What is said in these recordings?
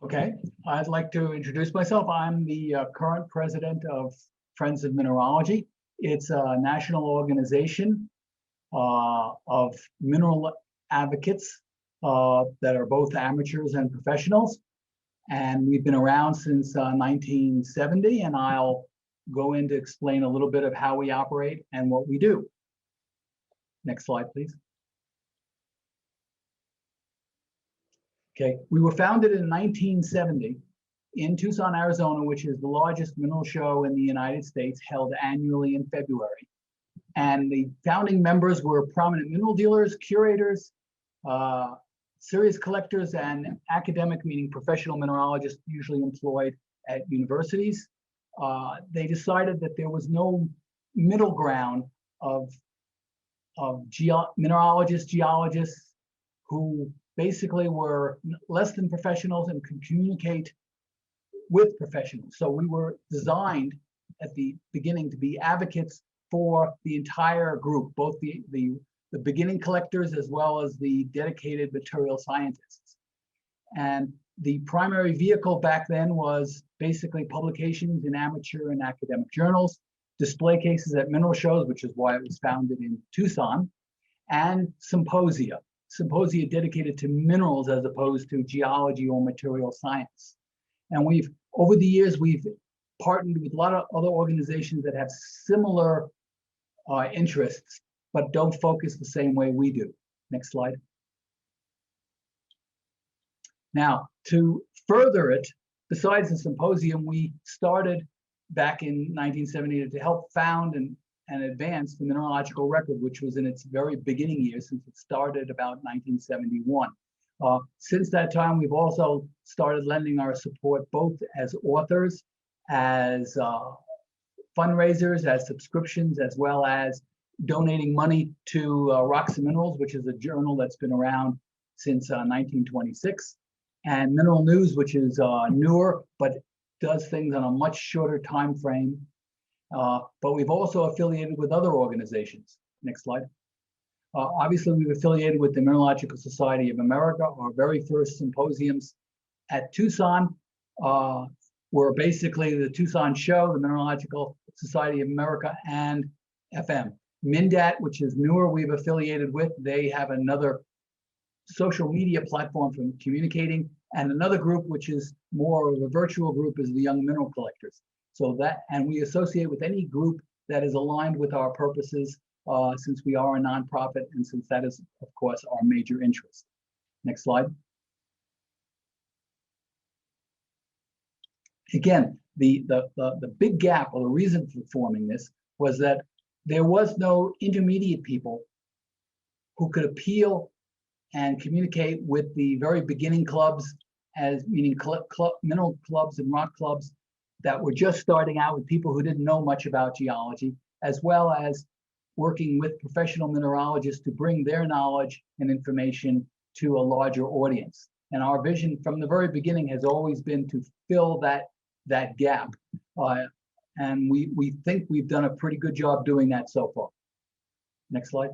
Okay, I'd like to introduce myself. I'm the current president of Friends of Mineralogy. It's a national organization of mineral advocates that are both amateurs and professionals. And we've been around since 1970, and I'll go in to explain a little bit of how we operate and what we do. Next slide, please. Okay, we were founded in 1970 in Tucson, Arizona, which is the largest mineral show in the United States, held annually in February. And the founding members were prominent mineral dealers, curators, serious collectors, and academic, meaning professional mineralogists usually employed at universities. They decided that there was no middle ground of mineralogists, geologists who basically were less than professionals and could communicate with professionals. So we were designed at the beginning to be advocates for the entire group, both the beginning collectors as well as the dedicated material scientists. And the primary vehicle back then was basically publications in amateur and academic journals, display cases at mineral shows, which is why it was founded in Tucson, and symposia. Symposia dedicated to minerals as opposed to geology or material science. And over the years, we've partnered with a lot of other organizations that have similar interests, but don't focus the same way we do. Next slide. Now, to further it, besides the symposium, we started back in 1970 to help found and advance the mineralogical record, which was in its very beginning years, since it started about 1971. Since that time, we've also started lending our support both as authors, as fundraisers, as subscriptions, as well as donating money to Rocks and Minerals, which is a journal that's been around since 1926, and Mineral News, which is newer, but does things on a much shorter time frame. But we've also affiliated with other organizations. Next slide. Obviously, we've affiliated with the Mineralogical Society of America. Our very first symposiums at Tucson were basically the Tucson show, the Mineralogical Society of America, and FM. MINDAT, which is newer, we've affiliated with. They have another social media platform for communicating, and another group, which is more of a virtual group, is the Young Mineral Collectors. So that, and we associate with any group that is aligned with our purposes, since we are a nonprofit, and since that is, of course, our major interest. Next slide. Again, the big gap, or the reason for forming this, was that there was no intermediate people who could appeal and communicate with the very beginning clubs, as meaning mineral clubs and rock clubs that were just starting out, with people who didn't know much about geology, as well as working with professional mineralogists to bring their knowledge and information to a larger audience. And our vision from the very beginning has always been to fill that gap. And we think we've done a pretty good job doing that so far. Next slide.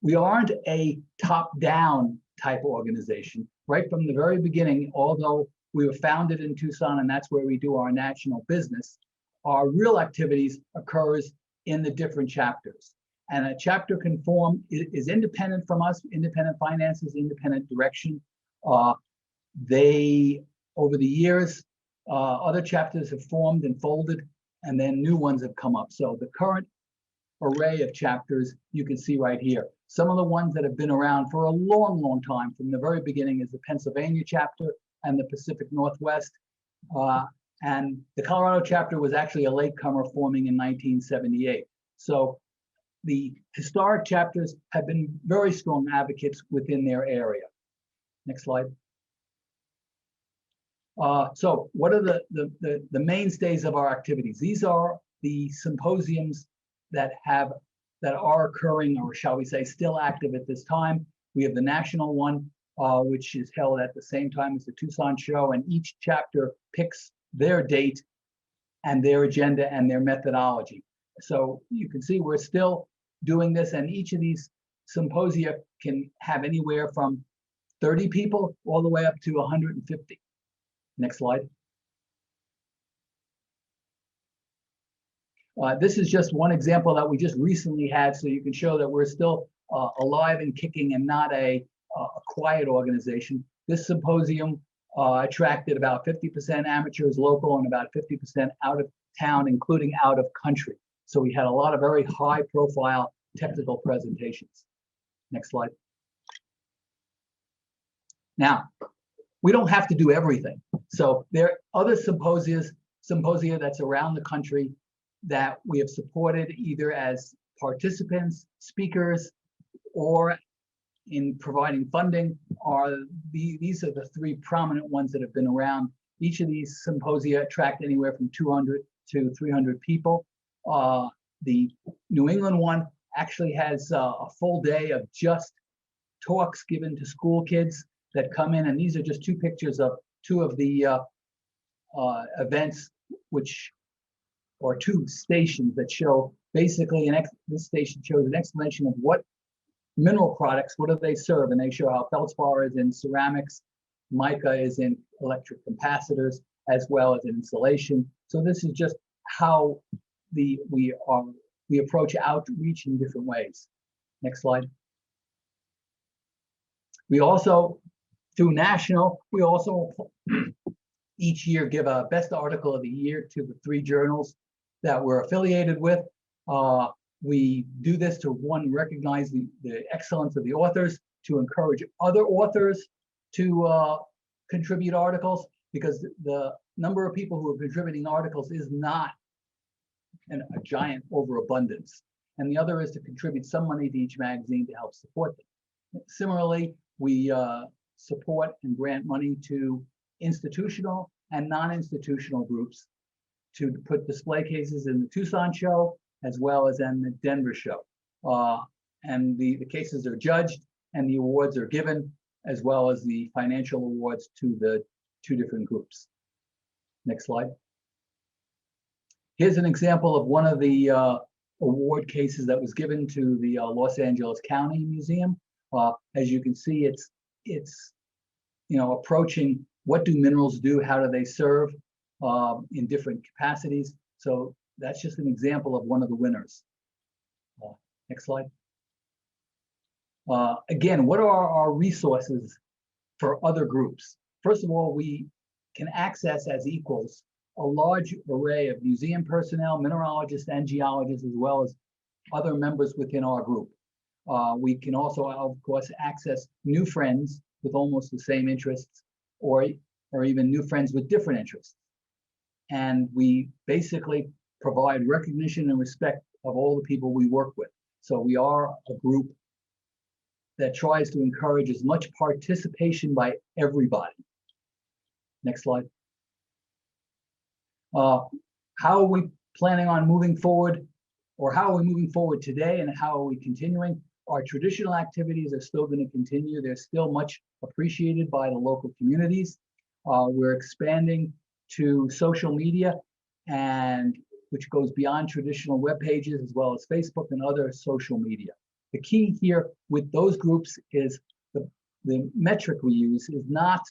We aren't a top-down type organization. Right from the very beginning, although we were founded in Tucson and that's where we do our national business, our real activities occurs in the different chapters. And a chapter can form, is independent from us, independent finances, independent direction. Over the years, other chapters have formed and folded, and then new ones have come up. So the current array of chapters you can see right here. Some of the ones that have been around for a long, long time from the very beginning is the Pennsylvania chapter and the Pacific Northwest. And the Colorado chapter was actually a latecomer, forming in 1978. So the historic chapters have been very strong advocates within their area. Next slide. So what are the mainstays of our activities? These are the symposiums that are occurring, or shall we say, still active at this time. We have the national one, which is held at the same time as the Tucson show, and each chapter picks their date and their agenda and their methodology. So you can see we're still doing this, and each of these symposia can have anywhere from 30 people all the way up to 150. Next slide. This is just one example that we just recently had, so you can show that we're still alive and kicking and not a quiet organization. This symposium attracted about 50% amateurs local and about 50% out of town, including out of country. So we had a lot of very high profile technical presentations. Next slide. Now, we don't have to do everything. So there are other symposia that's around the country that we have supported either as participants, speakers, or in providing funding. These are the three prominent ones that have been around. Each of these symposia attract anywhere from 200 to 300 people. The New England one actually has a full day of just talks given to school kids that come in, and these are just two pictures of two of the events, or two stations that show basically this station shows an explanation of what mineral products, what do they serve, and they show how feldspar is in ceramics, mica is in electric capacitors, as well as in insulation. So this is just how we approach outreach in different ways. Next slide. We also, through national, we also each year give a best article of the year to the 3 journals that we're affiliated with. We do this to, one, recognize the excellence of the authors, to encourage other authors to contribute articles, because the number of people who are contributing articles is not a giant overabundance. And the other is to contribute some money to each magazine to help support them. Similarly, we support and grant money to institutional and non-institutional groups to put display cases in the Tucson show, as well as in the Denver show. And the cases are judged and the awards are given, as well as the financial awards to the 2 different groups. Next slide. Here's an example of one of the award cases that was given to the Los Angeles County Museum. As you can see, it's approaching what do minerals do, how do they serve in different capacities. So that's just an example of one of the winners. Next slide. Again, what are our resources for other groups? First of all, we can access as equals a large array of museum personnel, mineralogists, and geologists, as well as other members within our group. We can also, of course, access new friends with almost the same interests, or even new friends with different interests. And we basically provide recognition and respect of all the people we work with. So we are a group that tries to encourage as much participation by everybody. Next slide. How are we planning on moving forward, or how are we moving forward today, and how are we continuing? Our traditional activities are still going to continue. They're still much appreciated by the local communities. We're expanding to social media, and which goes beyond traditional web pages, as well as Facebook and other social media. The key here with those groups is the metric we use is not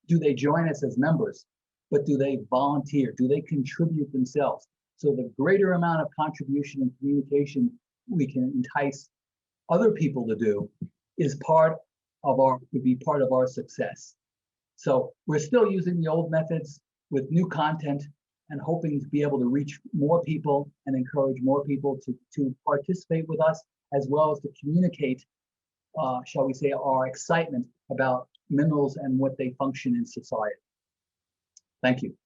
do they join us as members, but do they volunteer? Do they contribute themselves? So the greater amount of contribution and communication we can entice other people to do is would be part of our success. So we're still using the old methods with new content and hoping to be able to reach more people and encourage more people to participate with us, as well as to communicate, shall we say, our excitement about minerals and what they function in society. Thank you.